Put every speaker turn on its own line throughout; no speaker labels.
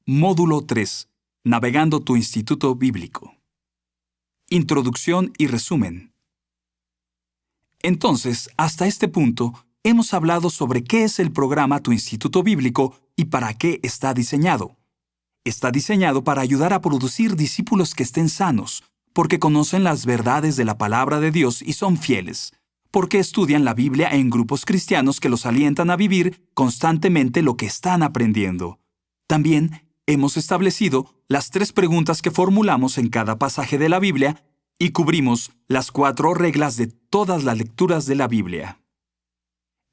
Módulo 3. Navegando tu Instituto Bíblico. Introducción y resumen. Entonces, hasta este punto, hemos hablado sobre qué es el programa Tu Instituto Bíblico y para qué está diseñado. Está diseñado para ayudar a producir discípulos que estén sanos, porque conocen las verdades de la palabra de Dios y son fieles, porque estudian la Biblia en grupos cristianos que los alientan a vivir constantemente lo que están aprendiendo. También hemos establecido las 3 preguntas que formulamos en cada pasaje de la Biblia y cubrimos las 4 reglas de todas las lecturas de la Biblia.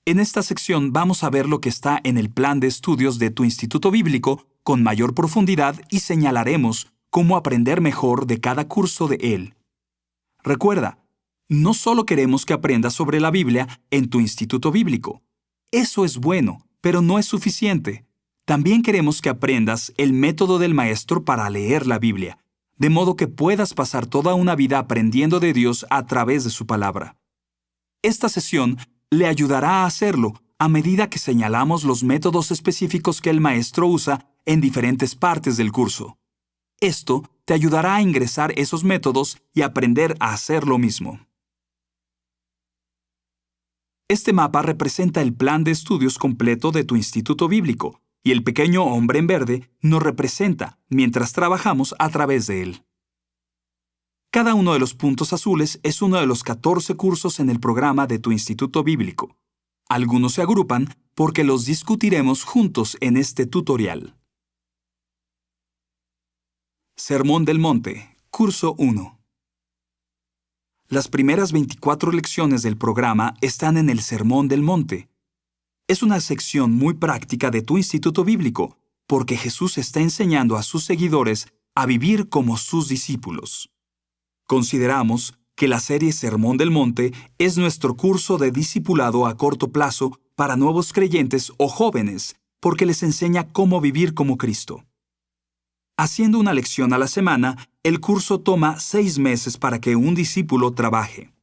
En esta sección vamos a ver lo que está en el plan de estudios de tu Instituto Bíblico con mayor profundidad y señalaremos cómo aprender mejor de cada curso de él. Recuerda, no solo queremos que aprendas sobre la Biblia en tu Instituto Bíblico. Eso es bueno, pero no es suficiente. También queremos que aprendas el método del maestro para leer la Biblia, de modo que puedas pasar toda una vida aprendiendo de Dios a través de su palabra. Esta sesión le ayudará a hacerlo a medida que señalamos los métodos específicos que el maestro usa en diferentes partes del curso. Esto te ayudará a ingresar esos métodos y aprender a hacer lo mismo. Este mapa representa el plan de estudios completo de tu Instituto Bíblico, y el pequeño hombre en verde nos representa mientras trabajamos a través de él. Cada uno de los puntos azules es uno de los 14 cursos en el programa de tu Instituto Bíblico. Algunos se agrupan porque los discutiremos juntos en este tutorial. Sermón del Monte, Curso 1. Las primeras 24 lecciones del programa están en el Sermón del Monte. Es una sección muy práctica de tu Instituto Bíblico, porque Jesús está enseñando a sus seguidores a vivir como sus discípulos. Consideramos que la serie Sermón del Monte es nuestro curso de discipulado a corto plazo para nuevos creyentes o jóvenes, porque les enseña cómo vivir como Cristo. Haciendo una lección a la semana, el curso toma 6 meses para que un discípulo trabaje.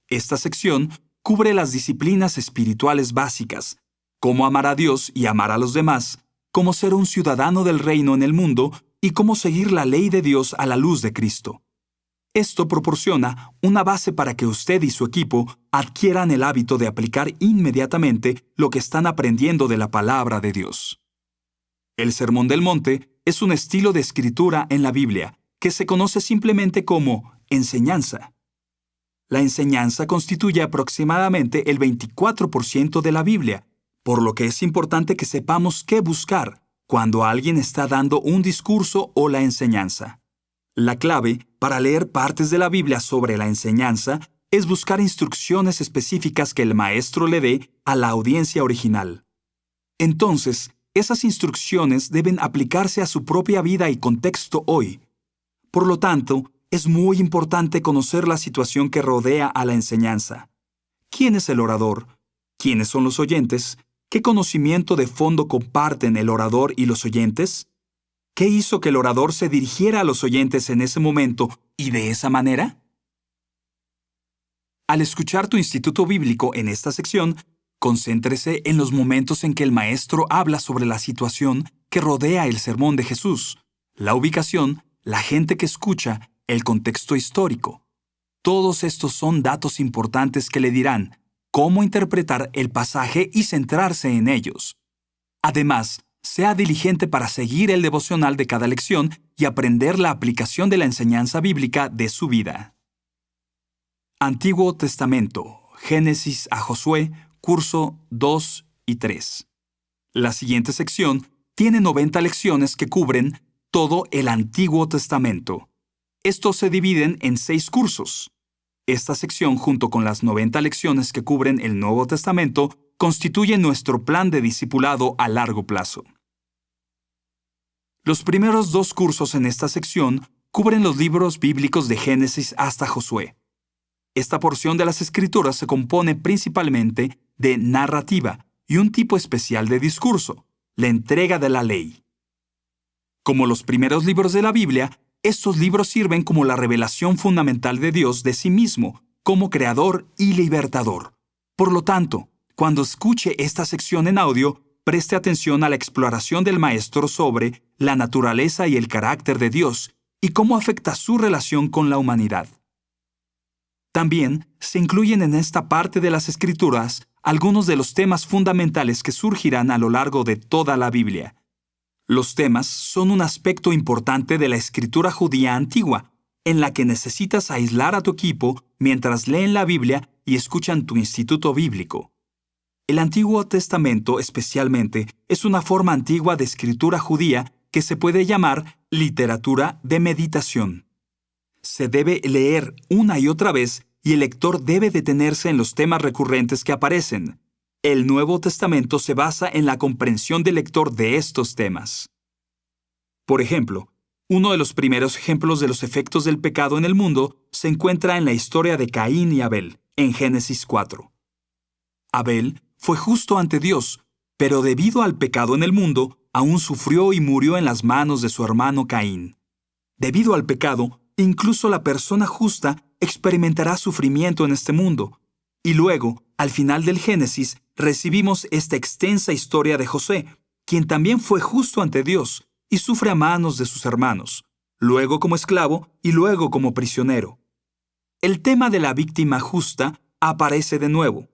Esta sección cubre las disciplinas espirituales básicas, cómo amar a Dios y amar a los demás, cómo ser un ciudadano del reino en el mundo y cómo seguir la ley de Dios a la luz de Cristo. Esto proporciona una base para que usted y su equipo adquieran el hábito de aplicar inmediatamente lo que están aprendiendo de la palabra de Dios. El Sermón del Monte es un estilo de escritura en la Biblia que se conoce simplemente como enseñanza. La enseñanza constituye aproximadamente el 24% de la Biblia, por lo que es importante que sepamos qué buscar cuando alguien está dando un discurso o la enseñanza. La clave para leer partes de la Biblia sobre la enseñanza es buscar instrucciones específicas que el maestro le dé a la audiencia original. Entonces, esas instrucciones deben aplicarse a su propia vida y contexto hoy. Por lo tanto, es muy importante conocer la situación que rodea a la enseñanza. ¿Quién es el orador? ¿Quiénes son los oyentes? ¿Qué conocimiento de fondo comparten el orador y los oyentes? ¿Qué hizo que el orador se dirigiera a los oyentes en ese momento y de esa manera? Al escuchar tu Instituto Bíblico en esta sección, concéntrese en los momentos en que el maestro habla sobre la situación que rodea el sermón de Jesús, la ubicación, la gente que escucha, el contexto histórico. Todos estos son datos importantes que le dirán cómo interpretar el pasaje y centrarse en ellos. Además, sea diligente para seguir el devocional de cada lección y aprender la aplicación de la enseñanza bíblica de su vida. Antiguo Testamento, Génesis a Josué, curso 2 y 3. La siguiente sección tiene 90 lecciones que cubren todo el Antiguo Testamento. Estos se dividen en 6 cursos. Esta sección, junto con las 90 lecciones que cubren el Nuevo Testamento, constituye nuestro plan de discipulado a largo plazo. Los primeros 2 cursos en esta sección cubren los libros bíblicos de Génesis hasta Josué. Esta porción de las Escrituras se compone principalmente de narrativa y un tipo especial de discurso, la entrega de la ley. Como los primeros libros de la Biblia, estos libros sirven como la revelación fundamental de Dios de sí mismo, como creador y libertador. Por lo tanto, cuando escuche esta sección en audio, preste atención a la exploración del maestro sobre la naturaleza y el carácter de Dios y cómo afecta su relación con la humanidad. También se incluyen en esta parte de las Escrituras algunos de los temas fundamentales que surgirán a lo largo de toda la Biblia. Los temas son un aspecto importante de la escritura judía antigua, en la que necesitas aislar a tu equipo mientras leen la Biblia y escuchan tu instituto bíblico. El Antiguo Testamento, especialmente, es una forma antigua de escritura judía que se puede llamar literatura de meditación. Se debe leer una y otra vez y el lector debe detenerse en los temas recurrentes que aparecen. El Nuevo Testamento se basa en la comprensión del lector de estos temas. Por ejemplo, uno de los primeros ejemplos de los efectos del pecado en el mundo se encuentra en la historia de Caín y Abel, en Génesis 4. Abel fue justo ante Dios, pero debido al pecado en el mundo, aún sufrió y murió en las manos de su hermano Caín. Debido al pecado, incluso la persona justa experimentará sufrimiento en este mundo. Y luego, al final del Génesis, recibimos esta extensa historia de José, quien también fue justo ante Dios y sufre a manos de sus hermanos, luego como esclavo y luego como prisionero. El tema de la víctima justa aparece de nuevo.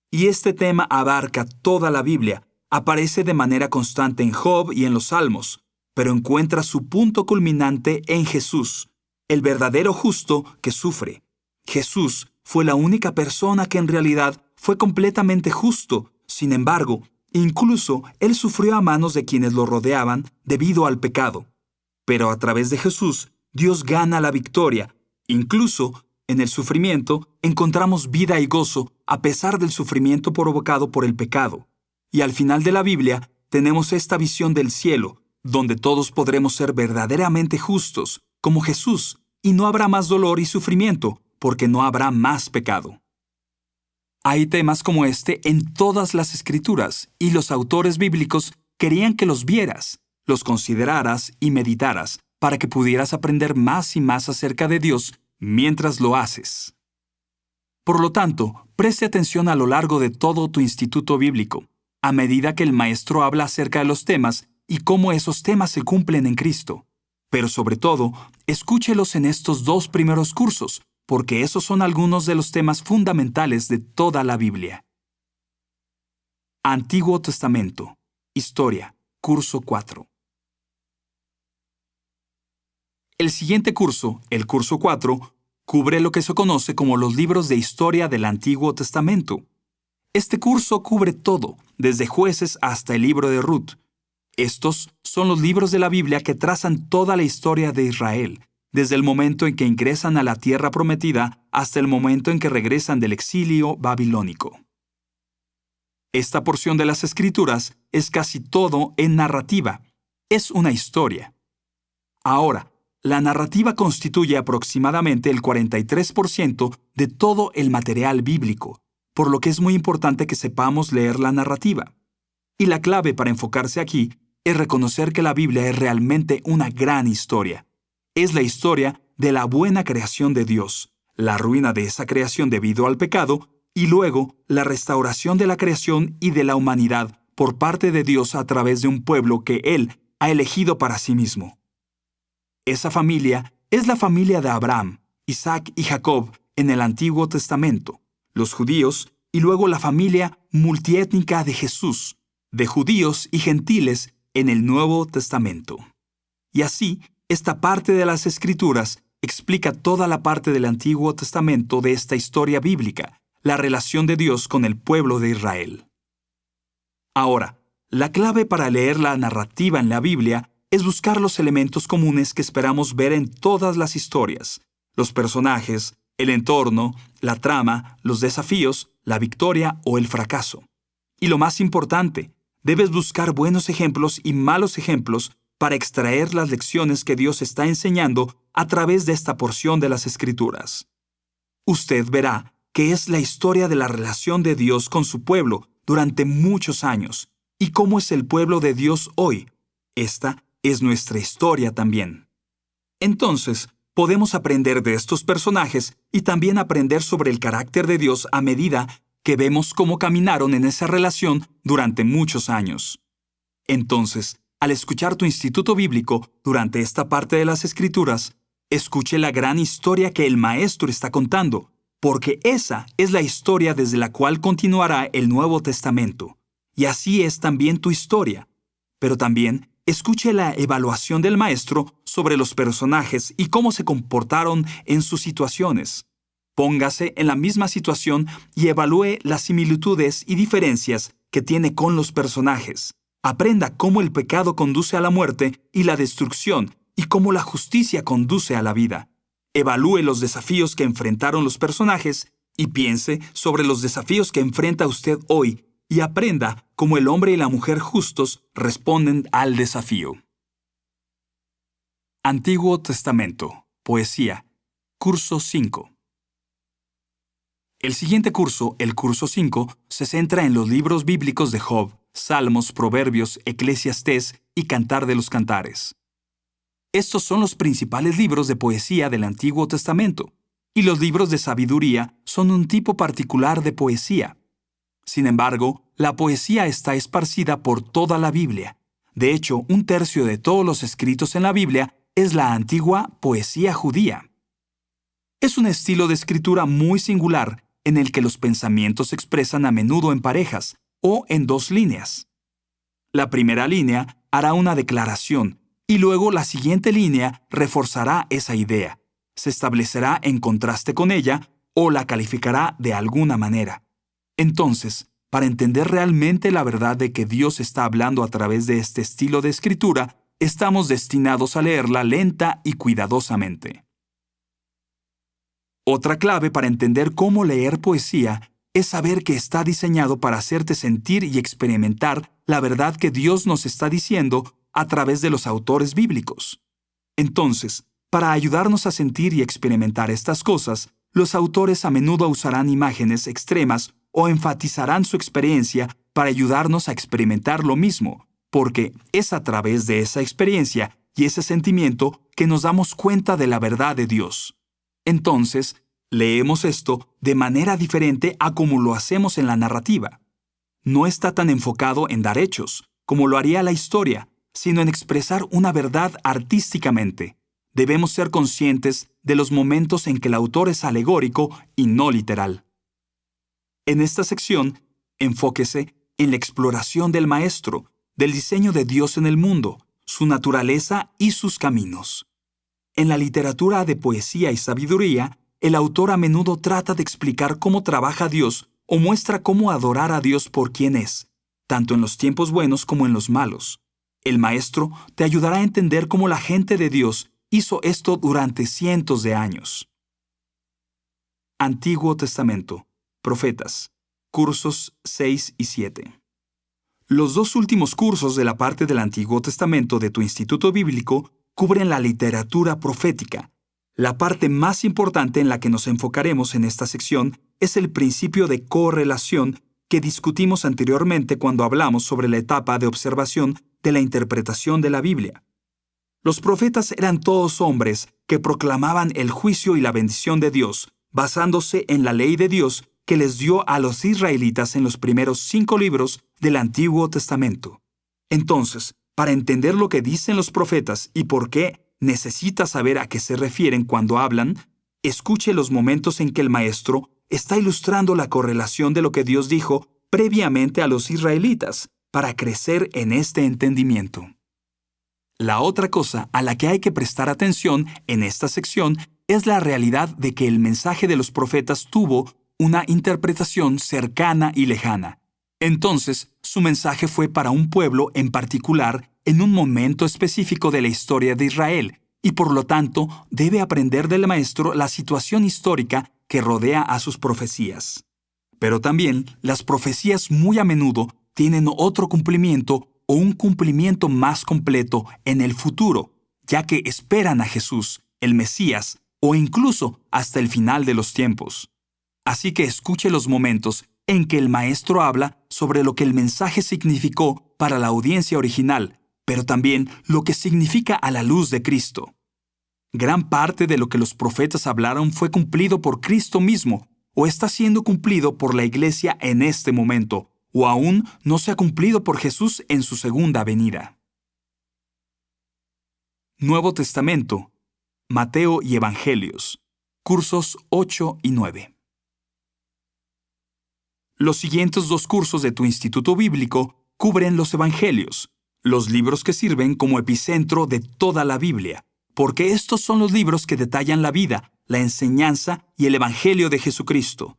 Y este tema abarca toda la Biblia, aparece de manera constante en Job y en los Salmos, pero encuentra su punto culminante en Jesús, el verdadero justo que sufre. Jesús fue la única persona que en realidad fue completamente justo. Sin embargo, incluso Él sufrió a manos de quienes lo rodeaban debido al pecado. Pero a través de Jesús, Dios gana la victoria. Incluso, en el sufrimiento, encontramos vida y gozo a pesar del sufrimiento provocado por el pecado. Y al final de la Biblia, tenemos esta visión del cielo, donde todos podremos ser verdaderamente justos, como Jesús, y no habrá más dolor y sufrimiento, porque no habrá más pecado. Hay temas como este en todas las Escrituras, y los autores bíblicos querían que los vieras, los consideraras y meditaras, para que pudieras aprender más y más acerca de Dios mientras lo haces. Por lo tanto, preste atención a lo largo de todo tu instituto bíblico, a medida que el maestro habla acerca de los temas y cómo esos temas se cumplen en Cristo. Pero sobre todo, escúchelos en estos 2 primeros cursos, porque esos son algunos de los temas fundamentales de toda la Biblia. Antiguo Testamento. Historia. Curso 4. El siguiente curso, el curso 4, cubre lo que se conoce como los libros de historia del Antiguo Testamento. Este curso cubre todo, desde Jueces hasta el libro de Ruth. Estos son los libros de la Biblia que trazan toda la historia de Israel, desde el momento en que ingresan a la tierra prometida hasta el momento en que regresan del exilio babilónico. Esta porción de las Escrituras es casi todo en narrativa. Es una historia. Ahora, la narrativa constituye aproximadamente el 43% de todo el material bíblico, por lo que es muy importante que sepamos leer la narrativa. Y la clave para enfocarse aquí es reconocer que la Biblia es realmente una gran historia. Es la historia de la buena creación de Dios, la ruina de esa creación debido al pecado, y luego la restauración de la creación y de la humanidad por parte de Dios a través de un pueblo que Él ha elegido para sí mismo. Esa familia es la familia de Abraham, Isaac y Jacob en el Antiguo Testamento, los judíos y luego la familia multiétnica de Jesús, de judíos y gentiles en el Nuevo Testamento. Y así, esta parte de las Escrituras explica toda la parte del Antiguo Testamento de esta historia bíblica, la relación de Dios con el pueblo de Israel. Ahora, la clave para leer la narrativa en la Biblia es buscar los elementos comunes que esperamos ver en todas las historias, los personajes, el entorno, la trama, los desafíos, la victoria o el fracaso. Y lo más importante, debes buscar buenos ejemplos y malos ejemplos para extraer las lecciones que Dios está enseñando a través de esta porción de las Escrituras. Usted verá que es la historia de la relación de Dios con su pueblo durante muchos años y cómo es el pueblo de Dios hoy. Esta es nuestra historia también. Entonces, podemos aprender de estos personajes y también aprender sobre el carácter de Dios a medida que vemos cómo caminaron en esa relación durante muchos años. Entonces, al escuchar tu instituto bíblico durante esta parte de las Escrituras, escuche la gran historia que el Maestro está contando, porque esa es la historia desde la cual continuará el Nuevo Testamento. Y así es también tu historia. Pero también escuche la evaluación del Maestro sobre los personajes y cómo se comportaron en sus situaciones. Póngase en la misma situación y evalúe las similitudes y diferencias que tiene con los personajes. Aprenda cómo el pecado conduce a la muerte y la destrucción y cómo la justicia conduce a la vida. Evalúe los desafíos que enfrentaron los personajes y piense sobre los desafíos que enfrenta usted hoy y aprenda cómo el hombre y la mujer justos responden al desafío. Antiguo Testamento, Poesía, Curso 5. El siguiente curso, el curso 5, se centra en los libros bíblicos de Job, Salmos, Proverbios, Eclesiastés y Cantar de los Cantares. Estos son los principales libros de poesía del Antiguo Testamento, y los libros de sabiduría son un tipo particular de poesía. Sin embargo, la poesía está esparcida por toda la Biblia. De hecho, 1/3 de todos los escritos en la Biblia es la antigua poesía judía. Es un estilo de escritura muy singular en el que los pensamientos se expresan a menudo en parejas o en 2 líneas. La primera línea hará una declaración y luego la siguiente línea reforzará esa idea, se establecerá en contraste con ella o la calificará de alguna manera. Entonces, para entender realmente la verdad de que Dios está hablando a través de este estilo de escritura, estamos destinados a leerla lenta y cuidadosamente. Otra clave para entender cómo leer poesía es saber que está diseñado para hacerte sentir y experimentar la verdad que Dios nos está diciendo a través de los autores bíblicos. Entonces, para ayudarnos a sentir y experimentar estas cosas, los autores a menudo usarán imágenes extremas o enfatizarán su experiencia para ayudarnos a experimentar lo mismo, porque es a través de esa experiencia y ese sentimiento que nos damos cuenta de la verdad de Dios. Entonces, leemos esto de manera diferente a como lo hacemos en la narrativa. No está tan enfocado en dar hechos, como lo haría la historia, sino en expresar una verdad artísticamente. Debemos ser conscientes de los momentos en que el autor es alegórico y no literal. En esta sección, enfóquese en la exploración del Maestro, del diseño de Dios en el mundo, su naturaleza y sus caminos. En la literatura de poesía y sabiduría, el autor a menudo trata de explicar cómo trabaja Dios o muestra cómo adorar a Dios por quien es, tanto en los tiempos buenos como en los malos. El Maestro te ayudará a entender cómo la gente de Dios hizo esto durante cientos de años. Antiguo Testamento, Profetas, cursos 6 y 7. Los 2 últimos cursos de la parte del Antiguo Testamento de tu instituto bíblico cubren la literatura profética. La parte más importante en la que nos enfocaremos en esta sección es el principio de correlación que discutimos anteriormente cuando hablamos sobre la etapa de observación de la interpretación de la Biblia. Los profetas eran todos hombres que proclamaban el juicio y la bendición de Dios, basándose en la ley de Dios que les dio a los israelitas en los primeros 5 libros del Antiguo Testamento. Entonces, para entender lo que dicen los profetas y por qué necesita saber a qué se refieren cuando hablan, escuche los momentos en que el Maestro está ilustrando la correlación de lo que Dios dijo previamente a los israelitas para crecer en este entendimiento. La otra cosa a la que hay que prestar atención en esta sección es la realidad de que el mensaje de los profetas tuvo una interpretación cercana y lejana. Entonces, su mensaje fue para un pueblo en particular en un momento específico de la historia de Israel, y por lo tanto debe aprender del Maestro la situación histórica que rodea a sus profecías. Pero también las profecías muy a menudo tienen otro cumplimiento o un cumplimiento más completo en el futuro, ya que esperan a Jesús, el Mesías, o incluso hasta el final de los tiempos. Así que escuche los momentos en que el Maestro habla sobre lo que el mensaje significó para la audiencia original, pero también lo que significa a la luz de Cristo. Gran parte de lo que los profetas hablaron fue cumplido por Cristo mismo, o está siendo cumplido por la Iglesia en este momento, o aún no se ha cumplido por Jesús en su segunda venida. Nuevo Testamento, Mateo y Evangelios, cursos 8 y 9. Los siguientes 2 cursos de tu instituto bíblico cubren los Evangelios, los libros que sirven como epicentro de toda la Biblia, porque estos son los libros que detallan la vida, la enseñanza y el Evangelio de Jesucristo.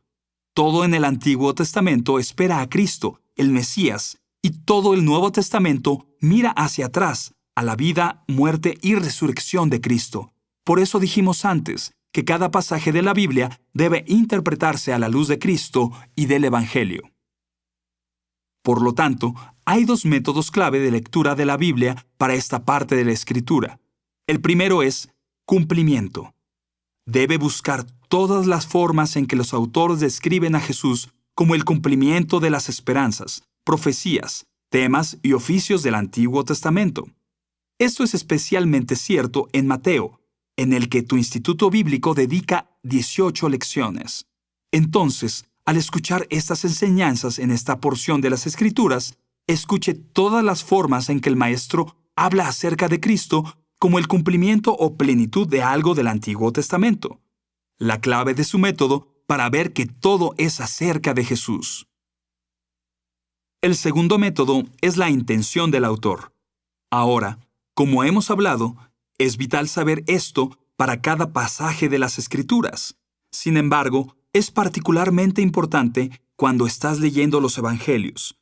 Todo en el Antiguo Testamento espera a Cristo, el Mesías, y todo el Nuevo Testamento mira hacia atrás, a la vida, muerte y resurrección de Cristo. Por eso dijimos antes que cada pasaje de la Biblia debe interpretarse a la luz de Cristo y del Evangelio. Por lo tanto, hay 2 métodos clave de lectura de la Biblia para esta parte de la Escritura. El primero es cumplimiento. Debe buscar todas las formas en que los autores describen a Jesús como el cumplimiento de las esperanzas, profecías, temas y oficios del Antiguo Testamento. Esto es especialmente cierto en Mateo, en el que tu instituto bíblico dedica 18 lecciones. Entonces, al escuchar estas enseñanzas en esta porción de las Escrituras, escuche todas las formas en que el maestro habla acerca de Cristo como el cumplimiento o plenitud de algo del Antiguo Testamento. La clave de su método para ver que todo es acerca de Jesús. El segundo método es la intención del autor. Ahora, como hemos hablado, es vital saber esto para cada pasaje de las Escrituras. Sin embargo, es particularmente importante cuando estás leyendo los Evangelios.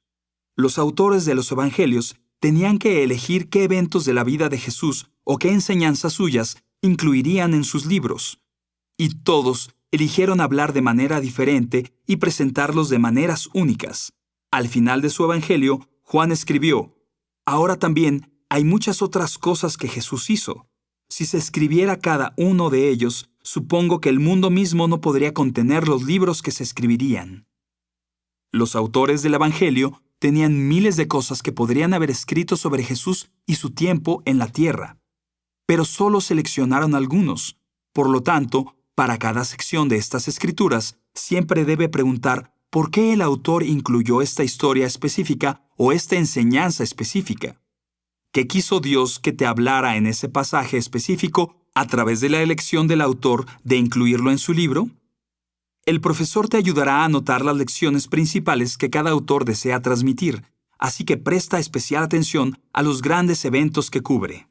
Los autores de los Evangelios tenían que elegir qué eventos de la vida de Jesús o qué enseñanzas suyas incluirían en sus libros. Y todos eligieron hablar de manera diferente y presentarlos de maneras únicas. Al final de su Evangelio, Juan escribió: «Ahora también hay muchas otras cosas que Jesús hizo. Si se escribiera cada uno de ellos, supongo que el mundo mismo no podría contener los libros que se escribirían». Los autores del Evangelio tenían miles de cosas que podrían haber escrito sobre Jesús y su tiempo en la tierra, pero solo seleccionaron algunos. Por lo tanto, para cada sección de estas escrituras, siempre debe preguntar por qué el autor incluyó esta historia específica o esta enseñanza específica. ¿Qué quiso Dios que te hablara en ese pasaje específico a través de la elección del autor de incluirlo en su libro? El profesor te ayudará a anotar las lecciones principales que cada autor desea transmitir, así que presta especial atención a los grandes eventos que cubre.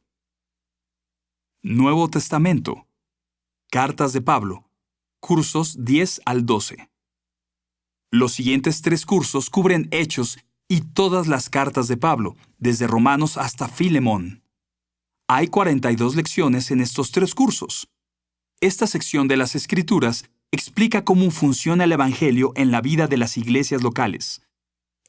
Nuevo Testamento. Cartas de Pablo. Cursos 10 al 12. Los siguientes 3 cursos cubren Hechos y todas las cartas de Pablo, desde Romanos hasta Filemón. Hay 42 lecciones en estos 3 cursos. Esta sección de las Escrituras explica cómo funciona el Evangelio en la vida de las iglesias locales.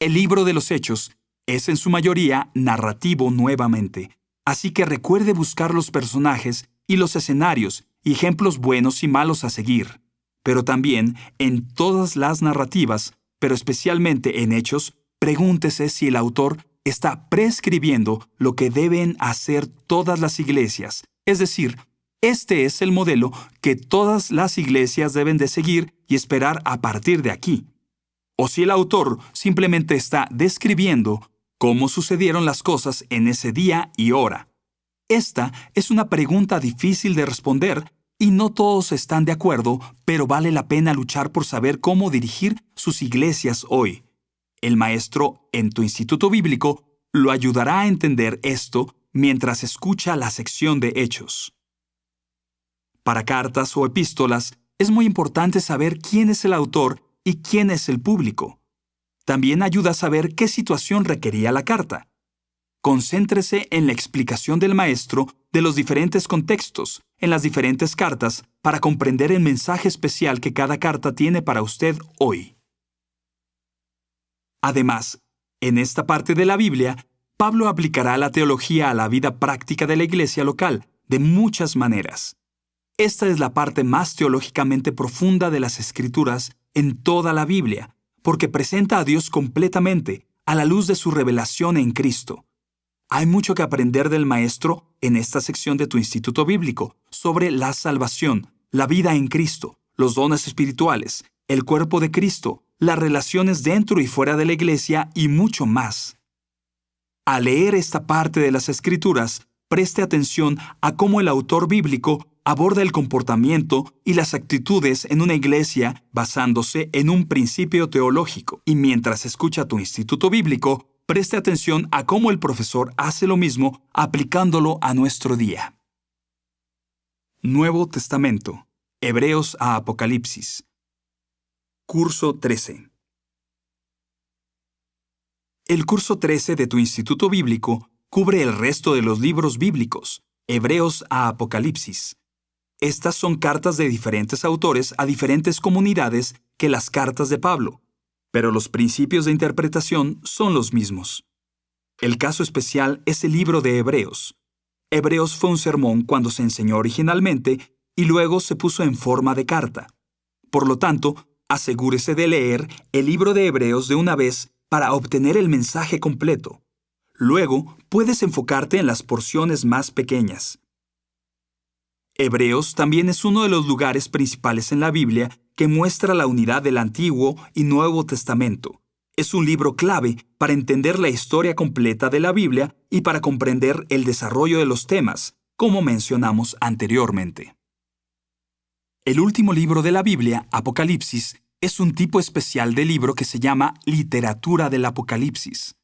El libro de los Hechos es en su mayoría narrativo nuevamente, así que recuerde buscar los personajes y los escenarios y ejemplos buenos y malos a seguir. Pero también en todas las narrativas, pero especialmente en Hechos, pregúntese si el autor está prescribiendo lo que deben hacer todas las iglesias, es decir, este es el modelo que todas las iglesias deben de seguir y esperar a partir de aquí. O si el autor simplemente está describiendo cómo sucedieron las cosas en ese día y hora. Esta es una pregunta difícil de responder y no todos están de acuerdo, pero vale la pena luchar por saber cómo dirigir sus iglesias hoy. El maestro en tu instituto bíblico lo ayudará a entender esto mientras escucha la sección de Hechos. Para cartas o epístolas, es muy importante saber quién es el autor y quién es el público. También ayuda a saber qué situación requería la carta. Concéntrese en la explicación del maestro de los diferentes contextos en las diferentes cartas para comprender el mensaje especial que cada carta tiene para usted hoy. Además, en esta parte de la Biblia, Pablo aplicará la teología a la vida práctica de la iglesia local de muchas maneras. Esta es la parte más teológicamente profunda de las Escrituras en toda la Biblia, porque presenta a Dios completamente a la luz de su revelación en Cristo. Hay mucho que aprender del Maestro en esta sección de tu instituto bíblico sobre la salvación, la vida en Cristo, los dones espirituales, el cuerpo de Cristo, las relaciones dentro y fuera de la iglesia y mucho más. Al leer esta parte de las Escrituras, preste atención a cómo el autor bíblico aborda el comportamiento y las actitudes en una iglesia basándose en un principio teológico. Y mientras escucha tu instituto bíblico, preste atención a cómo el profesor hace lo mismo aplicándolo a nuestro día. Nuevo Testamento. Hebreos a Apocalipsis. Curso 13. El curso 13 de tu instituto bíblico cubre el resto de los libros bíblicos, Hebreos a Apocalipsis. Estas son cartas de diferentes autores a diferentes comunidades que las cartas de Pablo, pero los principios de interpretación son los mismos. El caso especial es el libro de Hebreos. Hebreos fue un sermón cuando se enseñó originalmente y luego se puso en forma de carta. Por lo tanto, asegúrese de leer el libro de Hebreos de una vez para obtener el mensaje completo. Luego, puedes enfocarte en las porciones más pequeñas. Hebreos también es uno de los lugares principales en la Biblia que muestra la unidad del Antiguo y Nuevo Testamento. Es un libro clave para entender la historia completa de la Biblia y para comprender el desarrollo de los temas, como mencionamos anteriormente. El último libro de la Biblia, Apocalipsis, es un tipo especial de libro que se llama literatura del Apocalipsis.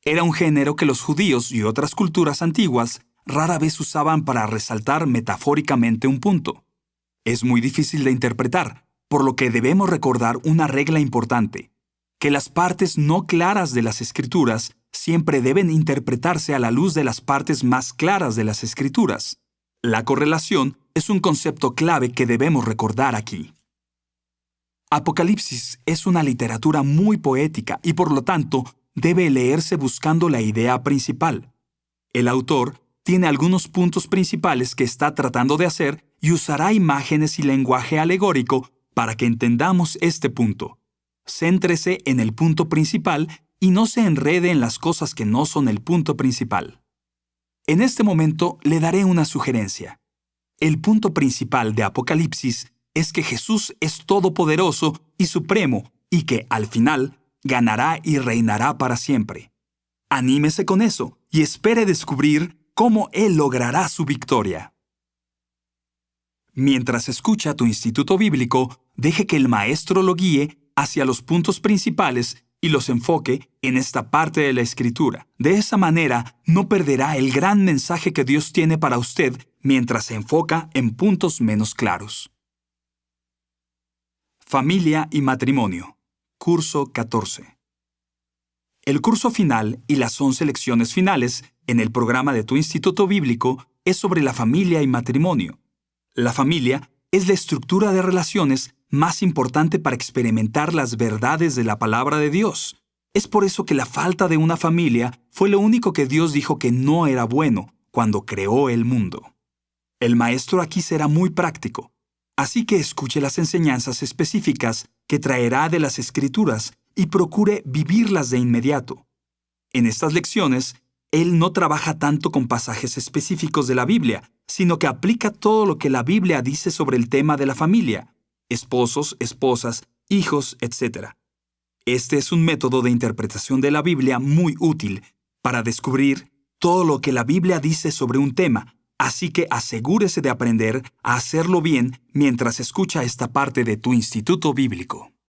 Era un género que los judíos y otras culturas antiguas rara vez usaban para resaltar metafóricamente un punto. Es muy difícil de interpretar, por lo que debemos recordar una regla importante, que las partes no claras de las Escrituras siempre deben interpretarse a la luz de las partes más claras de las Escrituras. La correlación es un concepto clave que debemos recordar aquí. Apocalipsis es una literatura muy poética y por lo tanto debe leerse buscando la idea principal. El autor tiene algunos puntos principales que está tratando de hacer y usará imágenes y lenguaje alegórico para que entendamos este punto. Céntrese en el punto principal y no se enrede en las cosas que no son el punto principal. En este momento le daré una sugerencia. El punto principal de Apocalipsis es que Jesús es todopoderoso y supremo y que, al final, ganará y reinará para siempre. Anímese con eso y espere descubrir cómo Él logrará su victoria. Mientras escucha tu instituto bíblico, deje que el maestro lo guíe hacia los puntos principales y los enfoque en esta parte de la Escritura. De esa manera, no perderá el gran mensaje que Dios tiene para usted mientras se enfoca en puntos menos claros. Familia y matrimonio. Curso 14. El curso final y las 11 lecciones finales en el programa de tu instituto bíblico es sobre la familia y matrimonio. La familia es la estructura de relaciones más importante para experimentar las verdades de la palabra de Dios. Es por eso que la falta de una familia fue lo único que Dios dijo que no era bueno cuando creó el mundo. El maestro aquí será muy práctico, así que escuche las enseñanzas específicas que traerá de las Escrituras y procure vivirlas de inmediato. En estas lecciones, él no trabaja tanto con pasajes específicos de la Biblia, sino que aplica todo lo que la Biblia dice sobre el tema de la familia, esposos, esposas, hijos, etc. Este es un método de interpretación de la Biblia muy útil para descubrir todo lo que la Biblia dice sobre un tema, así que asegúrese de aprender a hacerlo bien mientras escucha esta parte de tu instituto bíblico.